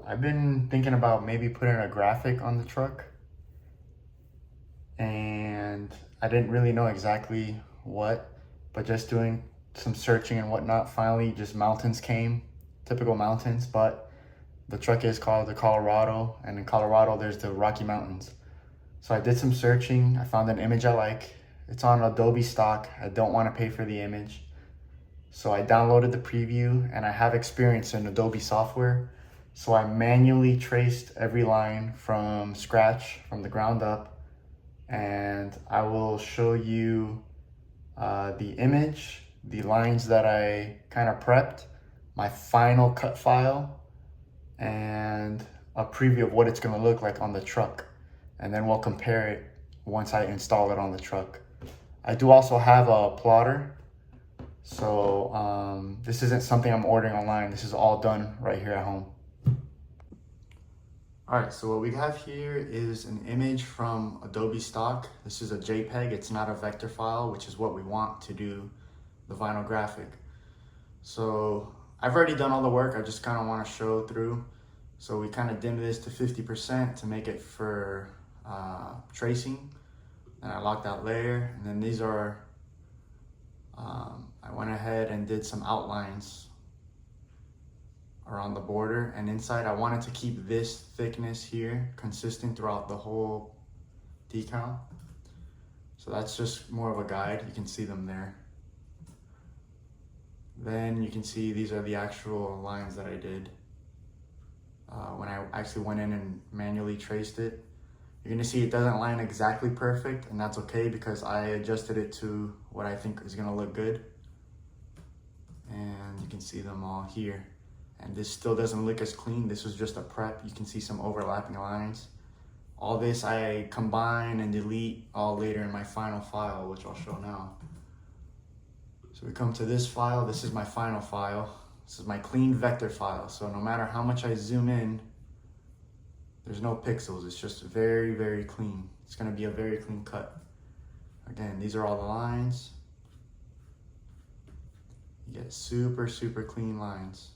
I've been thinking about maybe putting a graphic on the truck, and I didn't really know exactly what, but just doing some searching and whatnot, finally just mountains came, typical mountains, but the truck is called the Colorado, and in Colorado there's the Rocky Mountains. So I did some searching, I found an image I like. It's on Adobe stock. I don't want to pay for the image. So I downloaded the preview, and I have experience in Adobe software. So I manually traced every line from scratch, from the ground up, and I will show you the image, the lines that I kind of prepped, my final cut file, and a preview of what it's going to look like on the truck. And then we'll compare it once I install it on the truck. I do also have a plotter. So this isn't something I'm ordering online. This is all done right here at home. All right, so what we have here is an image from Adobe stock. This is a JPEG, it's not a vector file, which is what we want to do the vinyl graphic. So I've already done all the work, I just kind of want to show through. So we kind of dimmed this to 50% to make it for tracing. And I locked that layer, and then these are, I went ahead and did some outlines around the border, and inside I wanted to keep this thickness here consistent throughout the whole decal. So that's just more of a guide. You can see them there. Then you can see these are the actual lines that I did when I actually went in and manually traced it. You're gonna see it doesn't line exactly perfect, and that's okay because I adjusted it to what I think is gonna look good. And you can see them all here. And this still doesn't look as clean. This was just a prep. You can see some overlapping lines. All this I combine and delete all later in my final file, which I'll show now. So we come to this file. This is my final file. This is my clean vector file. So no matter how much I zoom in, there's no pixels. It's just very, very clean. It's gonna be a very clean cut. Again, these are all the lines. You get super, super clean lines.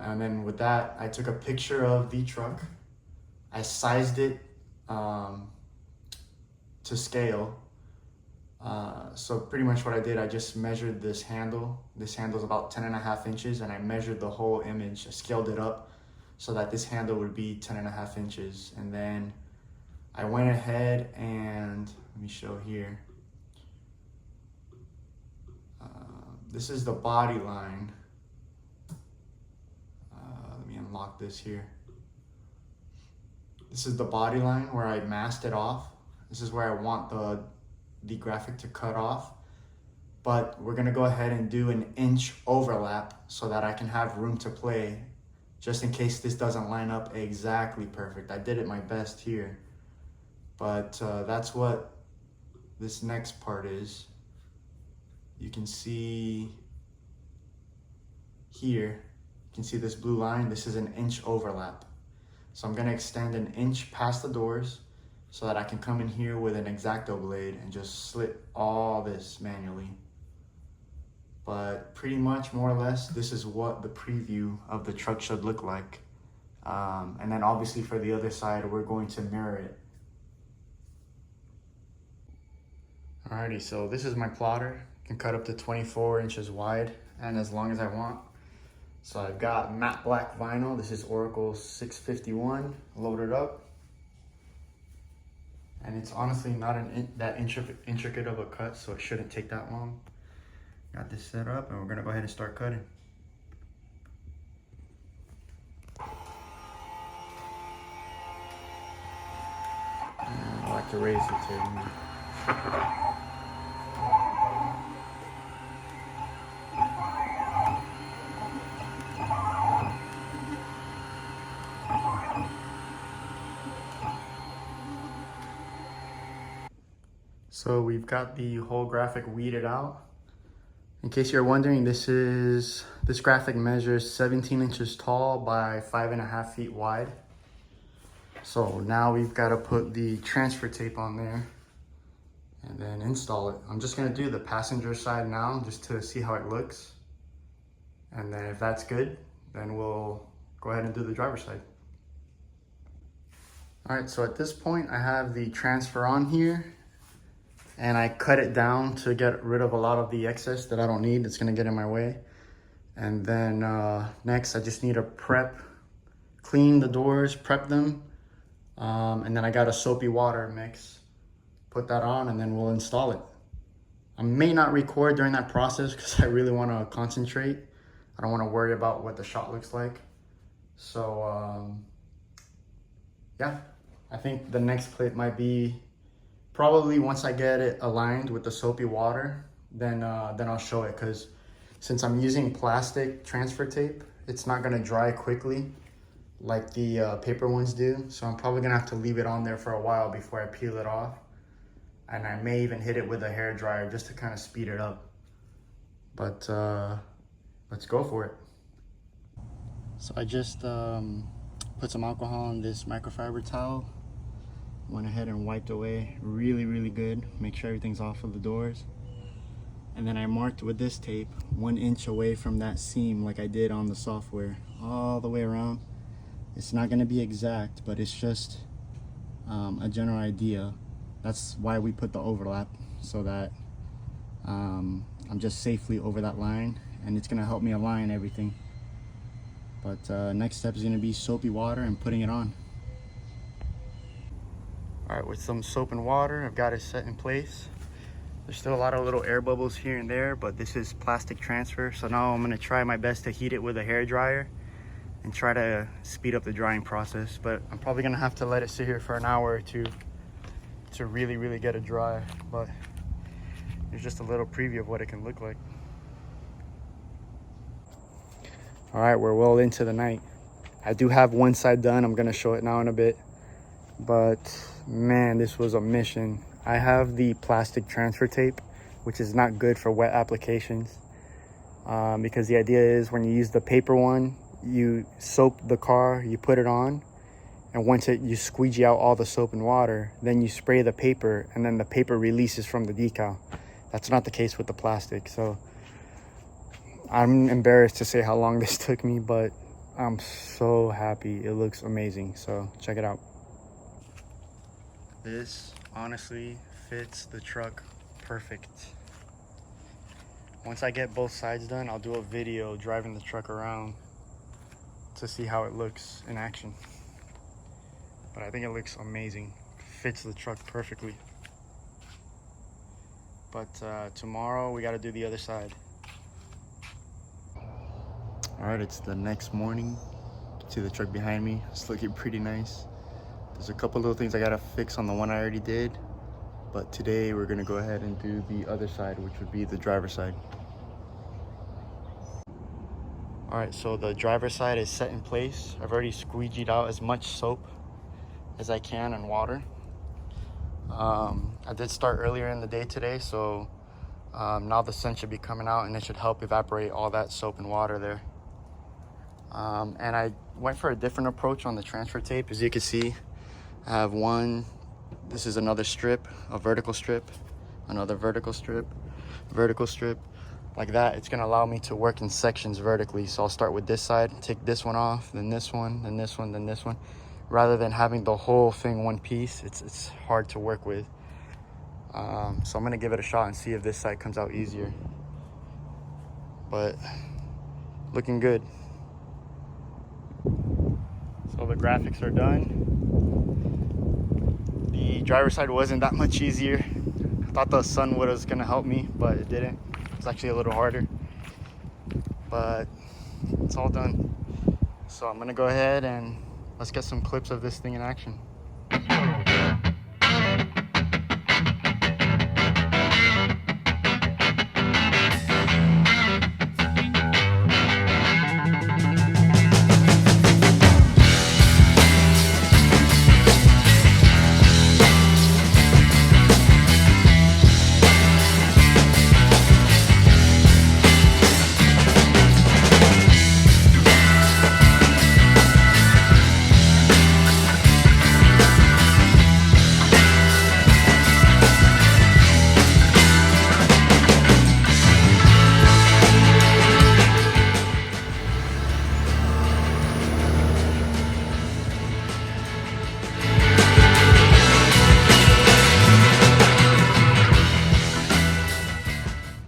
And then with that, I took a picture of the truck. I sized it to scale. So pretty much what I did, I just measured this handle. This handle is about 10.5 inches, and I measured the whole image. I scaled it up so that this handle would be 10.5 inches. And then I went ahead and, let me show here. This is the body line. Let me unlock this here. This is the body line where I masked it off. This is where I want the graphic to cut off. But we're gonna go ahead and do an inch overlap so that I can have room to play just in case this doesn't line up exactly perfect. I did it my best here. But that's what this next part is. You can see here, you can see this blue line. This is an inch overlap. So I'm gonna extend an inch past the doors so that I can come in here with an X-Acto blade and just slit all this manually. But pretty much, more or less, this is what the preview of the truck should look like. And then obviously for the other side, we're going to mirror it. Alrighty, so this is my plotter. I can cut up to 24 inches wide and as long as I want. So I've got matte black vinyl. This is Oracle 651 loaded up. And it's honestly not that intricate of a cut, so it shouldn't take that long. Got this set up, and we're gonna go ahead and start cutting. And I like to raise it too. So we've got the whole graphic weeded out. In case you're wondering, this graphic measures 17 inches tall by 5.5 feet wide. So now we've got to put the transfer tape on there. and then install it. I'm just gonna do the passenger side now just to see how it looks. And then if that's good, then we'll go ahead and do the driver's side. All right, so at this point I have the transfer on here and I cut it down to get rid of a lot of the excess that I don't need. It's gonna get in my way. And then next I just need to clean the doors, prep them. And then I got a soapy water mix. Put that on and then we'll install it. I may not record during that process because I really want to concentrate. I don't want to worry about what the shot looks like. So yeah, I think the next clip might be probably once I get it aligned with the soapy water, then I'll show it, because since I'm using plastic transfer tape, it's not gonna dry quickly like the paper ones do. So I'm probably gonna have to leave it on there for a while before I peel it off. And I may even hit it with a hair dryer just to kind of speed it up. But let's go for it. So I just put some alcohol on this microfiber towel. Went ahead and wiped away really, really good. Make sure everything's off of the doors. And then I marked with this tape 1 inch away from that seam like I did on the software, all the way around. It's not gonna be exact, but it's just a general idea. That's why we put the overlap, so that I'm just safely over that line, and it's gonna help me align everything. But next step is gonna be soapy water and putting it on. All right, with some soap and water, I've got it set in place. There's still a lot of little air bubbles here and there, but this is plastic transfer. So now I'm gonna try my best to heat it with a hair dryer and try to speed up the drying process. But I'm probably gonna have to let it sit here for an hour or two to really get it dry. But there's just a little preview of what it can look like. All right, we're well into the night. I do have one side done. I'm gonna show it now in a bit. But man, this was a mission. I have the plastic transfer tape, which is not good for wet applications, because the idea is when you use the paper one, you soap the car, you put it on, and once you squeegee out all the soap and water, then you spray the paper, and then the paper releases from the decal. That's not the case with the plastic. So I'm embarrassed to say how long this took me, but I'm so happy. It looks amazing. So check it out. This honestly fits the truck perfect. Once I get both sides done, I'll do a video driving the truck around to see how it looks in action. But I think it looks amazing. Fits the truck perfectly. But tomorrow we got to do the other side. All right, it's the next morning. You can see the truck behind me. It's looking pretty nice. There's a couple little things I gotta fix on the one I already did, but today we're gonna go ahead and do the other side, which would be the driver's side. All right, so the driver's side is set in place. I've already squeegeed out as much soap as I can and water. I did start earlier in the day today, so now the sun should be coming out and it should help evaporate all that soap and water there. And I went for a different approach on the transfer tape. As you can see, I have one, this is another strip, a vertical strip, another vertical strip, like that. It's gonna allow me to work in sections vertically. So I'll start with this side, take this one off, then this one, then this one, then this one. Rather than having the whole thing one piece, it's hard to work with. So I'm gonna give it a shot and see if this side comes out easier. But looking good. So the graphics are done. The driver's side wasn't that much easier. I thought the sun was gonna help me, but it didn't. It's actually a little harder. But it's all done. So I'm gonna go ahead and let's get some clips of this thing in action.